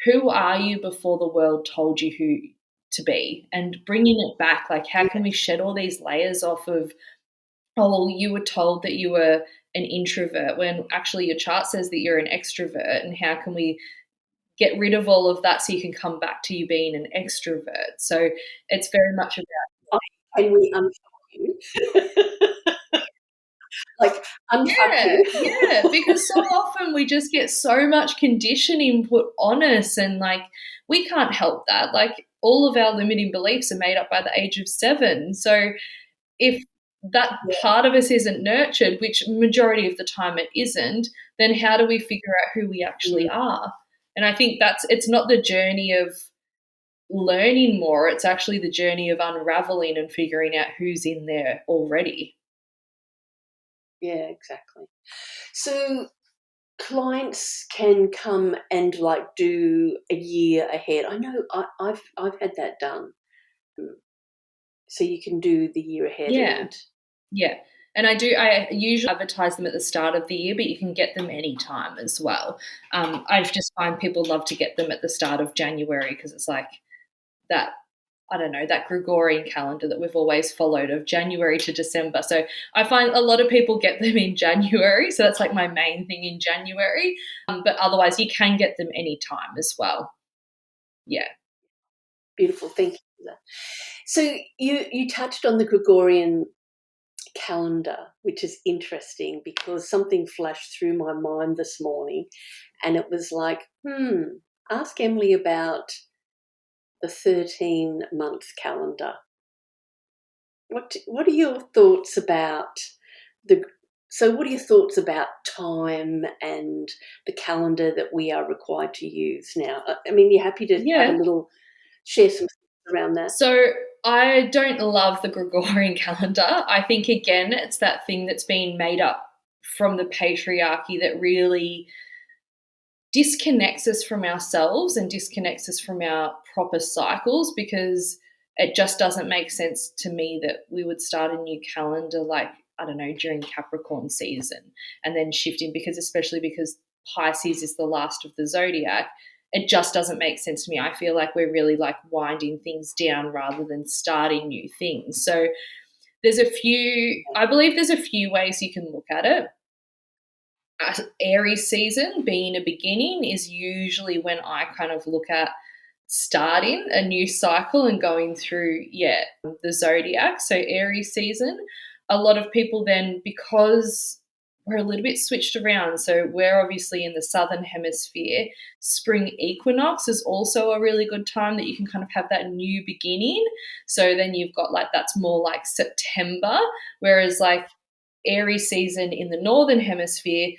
who are you before the world told you who to be, and bringing it back. Like, how can we shed all these layers off of, oh, well, you were told that you were an introvert when actually your chart says that you're an extrovert, and how can we get rid of all of that so you can come back to you being an extrovert? So it's very much about, Can we unfuck you? Like, unfuck yeah, you? yeah, because so often we just get so much conditioning put on us, and like we can't help that. Like, all of our limiting beliefs are made up by the age of 7. So if that part of us isn't nurtured, which majority of the time it isn't, then how do we figure out who we actually are? And I think it's not the journey of learning more, it's actually the journey of unraveling and figuring out who's in there already. Yeah, exactly. So clients can come and like do a year ahead. I know I've had that done. So you can do the year ahead Yeah. and Yeah. And I usually advertise them at the start of the year, but you can get them anytime as well. I just find people love to get them at the start of January because it's like that, I don't know, that Gregorian calendar that we've always followed of January to December. So I find a lot of people get them in January. So that's like my main thing in January. But otherwise, you can get them anytime as well. Yeah. beautiful. Thank you for that. So you touched on the Gregorian calendar, which is interesting because something flashed through my mind this morning, and it was like, ask Emily about the 13-month calendar. What are your thoughts about the what are your thoughts about time and the calendar that we are required to use now? I mean, you're happy to have a Yeah. little share some thoughts around that? So I don't love the Gregorian calendar. I think, again, it's that thing that's been made up from the patriarchy that really disconnects us from ourselves and disconnects us from our proper cycles, because it just doesn't make sense to me that we would start a new calendar, like, I don't know, during Capricorn season and then shifting, because especially because Pisces is the last of the zodiac, it just doesn't make sense to me. I feel like we're really like winding things down rather than starting new things. So I believe there's a few ways you can look at it. Aries season being a beginning is usually when I kind of look at starting a new cycle and going through, the zodiac. So Aries season, a lot of people then, because we're a little bit switched around, so we're obviously in the southern hemisphere, spring equinox is also a really good time that you can kind of have that new beginning. So then you've got like, that's more like September, whereas like Aries season in the northern hemisphere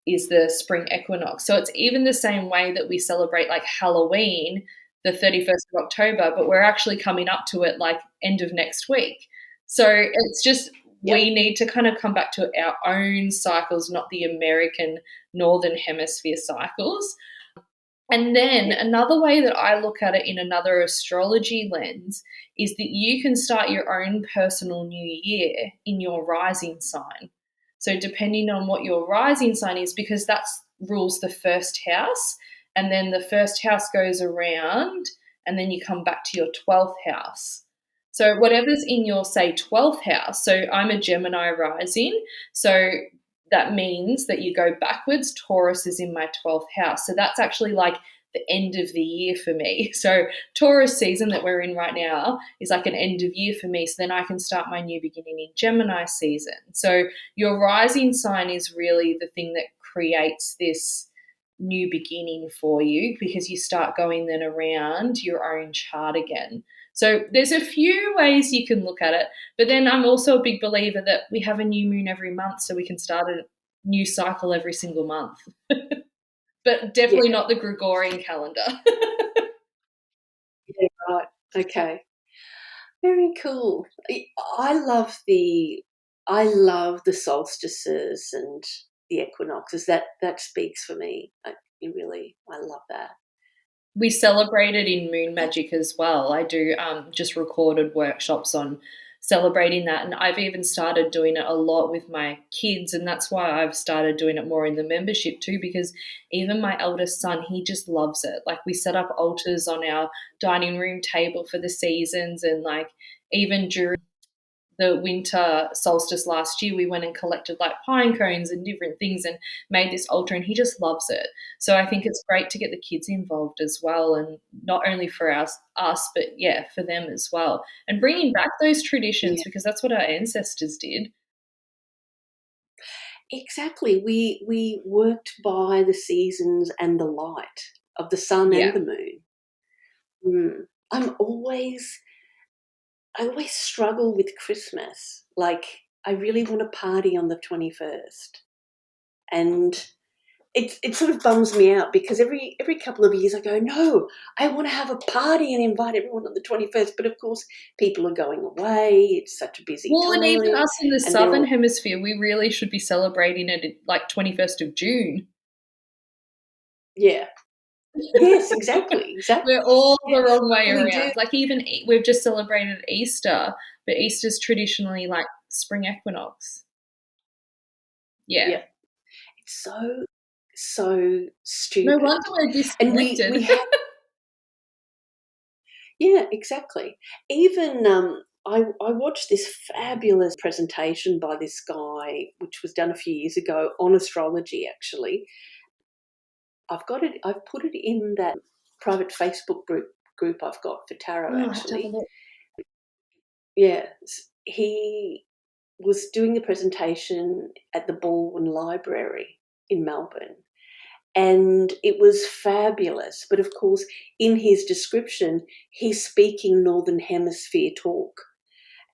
is the spring equinox. So it's even the same way that we celebrate like Halloween, the 31st of October, but we're actually coming up to it like end of next week. So it's just, Yep. we need to kind of come back to our own cycles, not the American Northern Hemisphere cycles. And then another way that I look at it in another astrology lens is that you can start your own personal new year in your rising sign. So depending on what your rising sign is, because that rules the first house, and then the first house goes around and then you come back to your 12th house. So whatever's in your, say, 12th house. So I'm a Gemini rising. So that means that you go backwards. Taurus is in my 12th house. So that's actually like the end of the year for me. So Taurus season that we're in right now is like an end of year for me. So then I can start my new beginning in Gemini season. So your rising sign is really the thing that creates this new beginning for you, because you start going then around your own chart again. So there's a few ways you can look at it, but then I'm also a big believer that we have a new moon every month, so we can start a new cycle every single month. But Yeah, definitely not the Gregorian calendar. yeah, right. Okay. Very cool. I love the solstices and the equinoxes. That speaks for me. I love that. We celebrate it in moon magic as well. I do just recorded workshops on celebrating that, and I've even started doing it a lot with my kids, and that's why I've started doing it more in the membership too, because even my eldest son, he just loves it. Like, we set up altars on our dining room table for the seasons, and like even during the winter solstice last year, we went and collected like pine cones and different things and made this altar, and he just loves it. So I think it's great to get the kids involved as well, and not only for us, but yeah, for them as well, and bringing back those traditions, Yeah, because that's what our ancestors did. exactly. We worked by the seasons and the light of the sun and Yeah. the moon. Mm. I always struggle with Christmas. Like, I really want to party on the 21st. And it sort of bums me out because every couple of years I go, no, I want to have a party and invite everyone on the 21st. But of course, people are going away. It's such a busy Well, and even time, us in the and they're southern all hemisphere, we really should be celebrating it at like 21st of June. yeah, yes, exactly, exactly. We're all Yeah, the wrong way we do. around. Like, even we've just celebrated Easter, but Easter's traditionally like spring equinox. Yeah. Yeah, it's so No wonder stupid, we're and we disconnected. have yeah, exactly. Even I watched this fabulous presentation by this guy, which was done a few years ago on astrology. Actually, I've got it. I've put it in that private Facebook group I've got for tarot. Oh, I have to have a Actually, look. yeah, he was doing the presentation at the Baldwin Library in Melbourne, and it was fabulous. But of course, in his description, he's speaking Northern Hemisphere talk.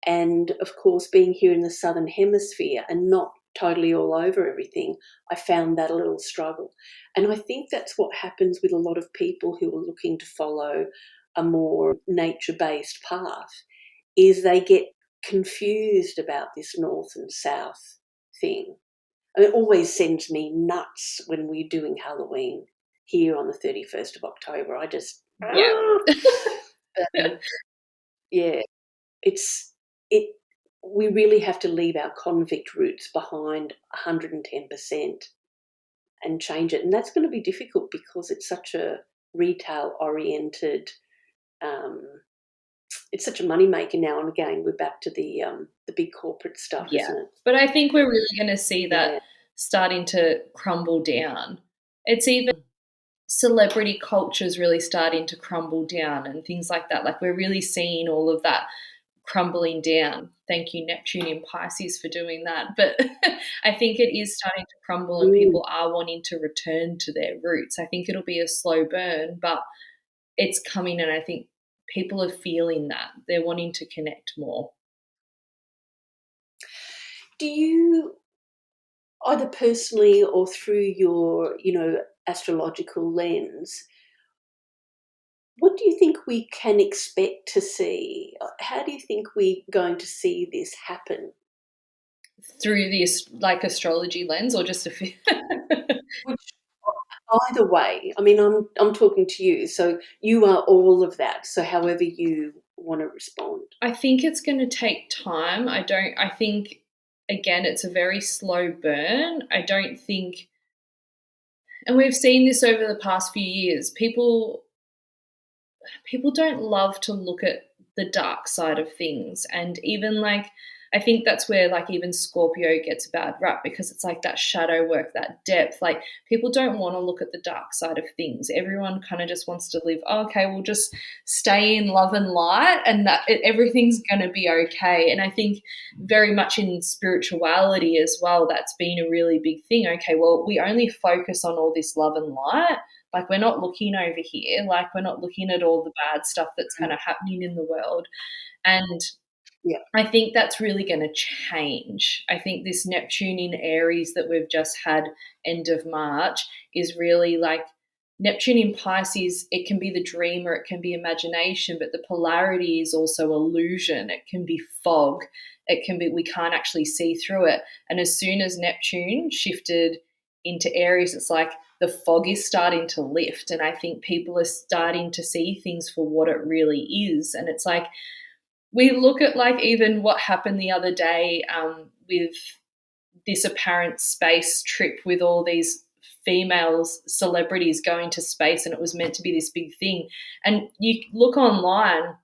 And of course, being here in the Southern Hemisphere and not totally all over everything, I found that a little struggle. And I think that's what happens with a lot of people who are looking to follow a more nature-based path, is they get confused about this north and south thing. And it always sends me nuts when we're doing Halloween here on the 31st of October. I just, Yeah. um, yeah, it's it. We really have to leave our convict roots behind 110% and change it, and that's going to be difficult because it's such a retail oriented. Um, it's such a money maker now, and again, we're back to the big corporate stuff, Yeah. isn't it? But I think we're really going to see that Yeah. starting to crumble down. It's even celebrity culture is really starting to crumble down and things like that. Like, we're really seeing all of that crumbling down. Thank you, Neptune in Pisces, for doing that. But I think it is starting to crumble, and Mm. people are wanting to return to their roots. I think it'll be a slow burn, but it's coming, and I think people are feeling that. They're wanting to connect more. Do you, either personally or through your, astrological lens, what do you think we can expect to see? How do you think we're going to see this happen? Through this like astrology lens, or just a few. Which, either way, I mean, I'm talking to you, so you are all of that. So however you want to respond. I think it's going to take time. I think, again, it's a very slow burn. I don't think, and we've seen this over the past few years, people don't love to look at the dark side of things. And even like, I think that's where like even Scorpio gets a bad rap, because it's like that shadow work, that depth. Like, people don't want to look at the dark side of things. Everyone kind of just wants to live, oh, okay, we'll just stay in love and light, and everything's going to be okay. And I think very much in spirituality as well, that's been a really big thing. Okay, well, we only focus on all this love and light, like, we're not looking over here. Like, we're not looking at all the bad stuff that's kind of happening in the world. And Yeah. I think that's really going to change. I think this Neptune in Aries that we've just had end of March is really like Neptune in Pisces. It can be the dream or it can be imagination, but the polarity is also illusion. It can be fog. It can be, we can't actually see through it. And as soon as Neptune shifted into Aries, it's like, the fog is starting to lift, and I think people are starting to see things for what it really is. And it's like, we look at like even what happened the other day with this apparent space trip with all these females celebrities going to space, and it was meant to be this big thing. And you look online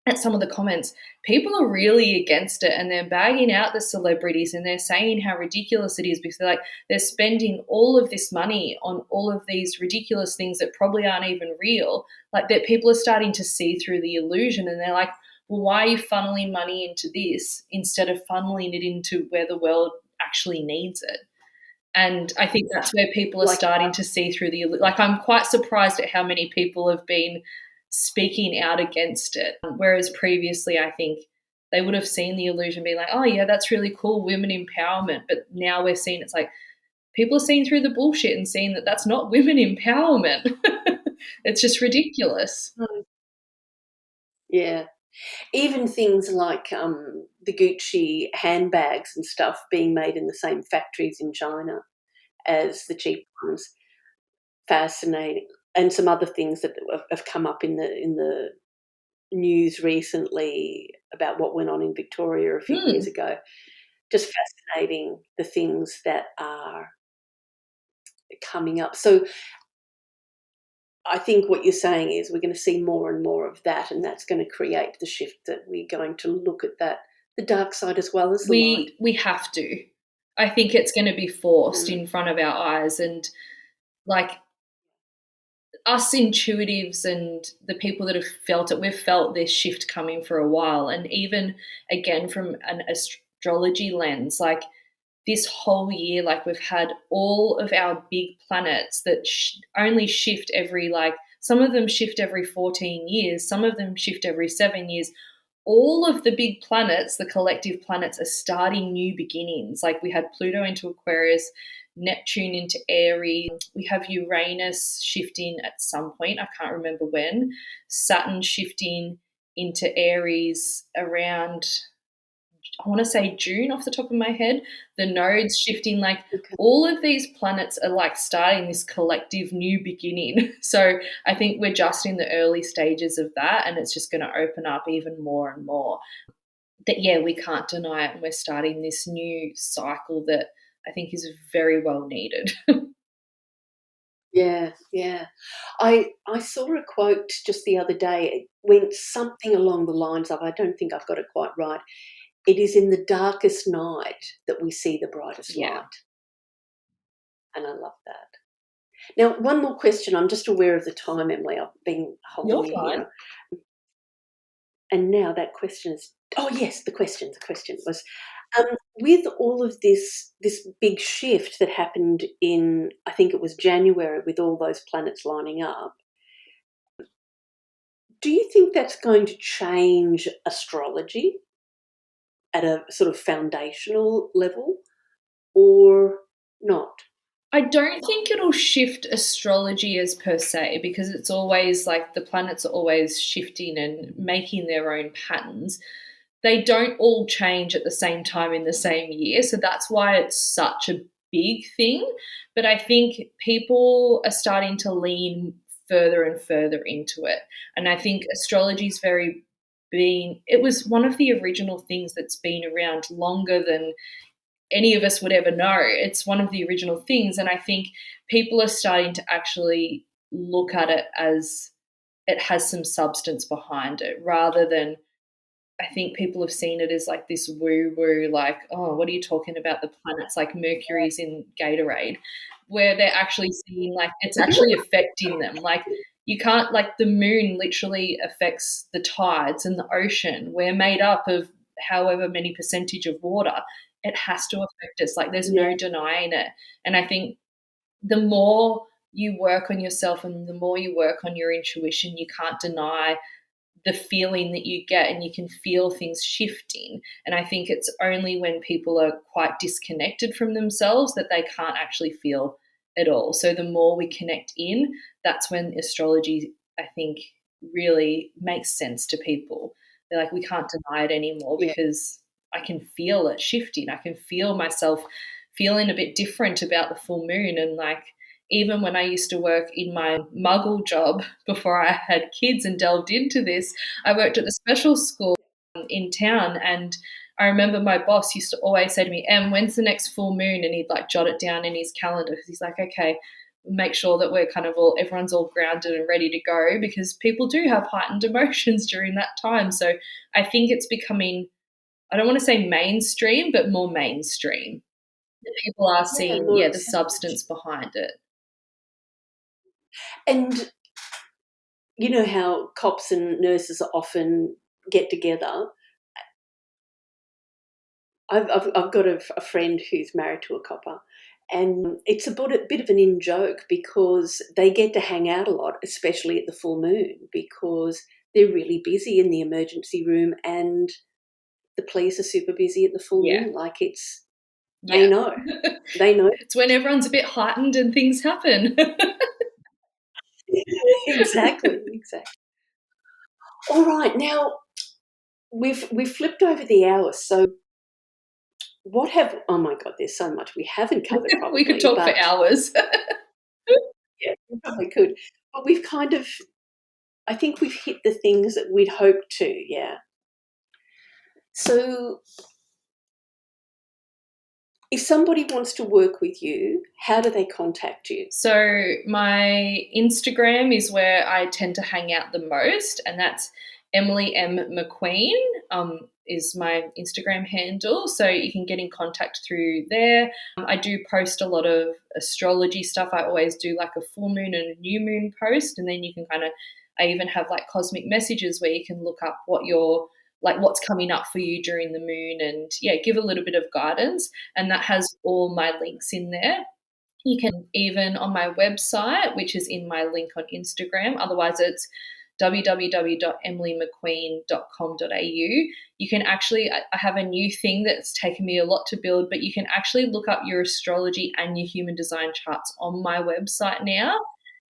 at some of the comments, people are really against it, and they're bagging out the celebrities, and they're saying how ridiculous it is, because they're spending all of this money on all of these ridiculous things that probably aren't even real. Like, that people are starting to see through the illusion, and they're like, well, why are you funneling money into this instead of funneling it into where the world actually needs it? And I think that's where people are Like, starting to see through the, like, I'm quite surprised at how many people have been speaking out against it. Whereas previously, I think they would have seen the illusion, being like, oh yeah, that's really cool, women empowerment. But now we're seeing, it's like, people are seeing through the bullshit and seeing that that's not women empowerment. It's just ridiculous. yeah. Even things like the Gucci handbags and stuff being made in the same factories in China as the cheap ones. Fascinating. And some other things that have come up in the news recently about what went on in Victoria a few years ago. Just fascinating, the things that are coming up. So I think what you're saying is we're going to see more and more of that, and that's going to create the shift that we're going to look at that, the dark side as well as the light. We have to. I think it's going to be forced Mm. in front of our eyes, and like, us intuitives and the people that have felt it, we've felt this shift coming for a while. And even again, from an astrology lens, like, this whole year, like, we've had all of our big planets that only shift every, like, some of them shift every 14 years, some of them shift every 7 years. All of the big planets, the collective planets, are starting new beginnings. Like, we had Pluto into Aquarius, Neptune into Aries. We have Uranus shifting at some point, I can't remember when. Saturn shifting into Aries around, I want to say June off the top of my head. The nodes shifting, like, Okay. all of these planets are like starting this collective new beginning. So I think we're just in the early stages of that, and it's just going to open up even more and more. That, yeah, we can't deny it, and we're starting this new cycle that I think is very well needed. Yeah, yeah. I saw a quote just the other day. It went something along the lines of, I don't think I've got it quite right. It is in the darkest night that we see the brightest Yeah. light. And I love that. Now, one more question. I'm just aware of the time, Emily. I've been You're holding you fine. here. And now that question is, oh yes, the question was, with all of this big shift that happened in, I think it was January, with all those planets lining up, do you think that's going to change astrology at a sort of foundational level or not? I don't think it'll shift astrology as per se, because it's always like the planets are always shifting and making their own patterns. They don't all change at the same time in the same year. So that's why it's such a big thing. But I think people are starting to lean further and further into it. And I think astrology is very being, it was one of the original things that's been around longer than any of us would ever know. It's one of the original things. And I think people are starting to actually look at it as it has some substance behind it, rather than, I think people have seen it as like this woo woo, like, oh, what are you talking about? The planets, like Mercury's in Gatorade, where they're actually seeing like it's actually affecting them. Like, you can't, like, the moon literally affects the tides and the ocean. We're made up of however many percentage of water. It has to affect us. Like, there's Yeah, no denying it. And I think the more you work on yourself and the more you work on your intuition, you can't deny the feeling that you get, and you can feel things shifting. And I think it's only when people are quite disconnected from themselves that they can't actually feel at all. So the more we connect in, that's when astrology, I think, really makes sense to people. They're like, we can't deny it anymore, yeah, because I can feel it shifting. I can feel myself feeling a bit different about the full moon, and like, even when I used to work in my muggle job before I had kids and delved into this, I worked at the special school in town, and I remember my boss used to always say to me, Em, when's the next full moon? And he'd like jot it down in his calendar because he's like, okay, make sure that we're kind of everyone's all grounded and ready to go, because people do have heightened emotions during that time. So I think it's becoming, I don't want to say mainstream, but more mainstream. People are Yeah, seeing, more the acceptance. substance behind it. And you know how cops and nurses often get together. I've got a friend who's married to a copper, and it's a bit of an in joke because they get to hang out a lot, especially at the full moon, because they're really busy in the emergency room, and the police are super busy at the full Yeah. moon. Like it's Yeah. they know. They know. It's when everyone's a bit heightened and things happen. Exactly, exactly. All right, now we've flipped over the hour, so what have oh my god, there's so much we haven't covered We could probably, talk for but hours. yeah, we probably could. But we've kind of I think we've hit the things that we'd hoped to, yeah. So if somebody wants to work with you, how do they contact you? So my Instagram is where I tend to hang out the most, and that's Emily M. McQueen, is my Instagram handle. So you can get in contact through there. I do post a lot of astrology stuff. I always do like a full moon and a new moon post, and then you can kind of, I even have like cosmic messages where you can look up what your, like what's coming up for you during the moon, and yeah, give a little bit of guidance. And that has all my links in there. You can even on my website, which is in my link on Instagram, otherwise it's www.emilymcqueen.com.au. You can actually, I have a new thing that's taken me a lot to build, but you can actually look up your astrology and your human design charts on my website now.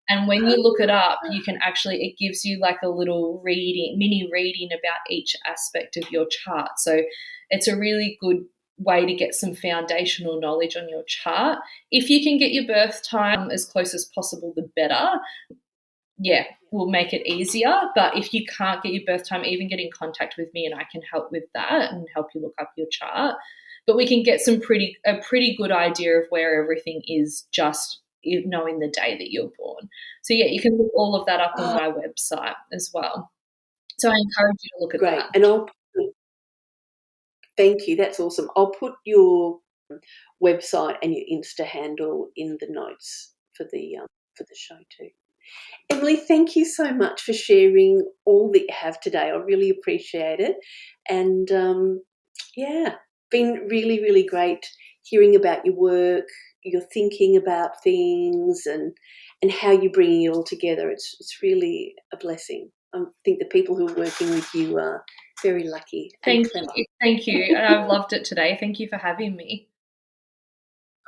And when you look it up, you can actually, it gives you like a little reading, mini reading about each aspect of your chart. So it's a really good way to get some foundational knowledge on your chart. If you can get your birth time as close as possible, the better. Yeah, will make it easier. But if you can't get your birth time, even get in contact with me and I can help with that and help you look up your chart. But we can get a pretty good idea of where everything is just knowing the day that you're born. So yeah, you can look all of that up on Oh, my website as well. So I encourage you to look at great. that. And thank you, that's awesome. I'll put your website and your Insta handle in the notes for the show too. Emily, thank you so much for sharing all that you have today. I really appreciate it. And yeah, been really, really great hearing about your work, your thinking about things, and how you're bringing it all together. It's really a blessing. I think the people who are working with you are very lucky and clever. Thank you. I've loved it today. Thank you for having me.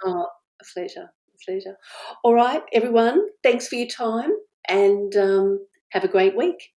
Oh, a pleasure, a pleasure. All right, everyone, thanks for your time and have a great week.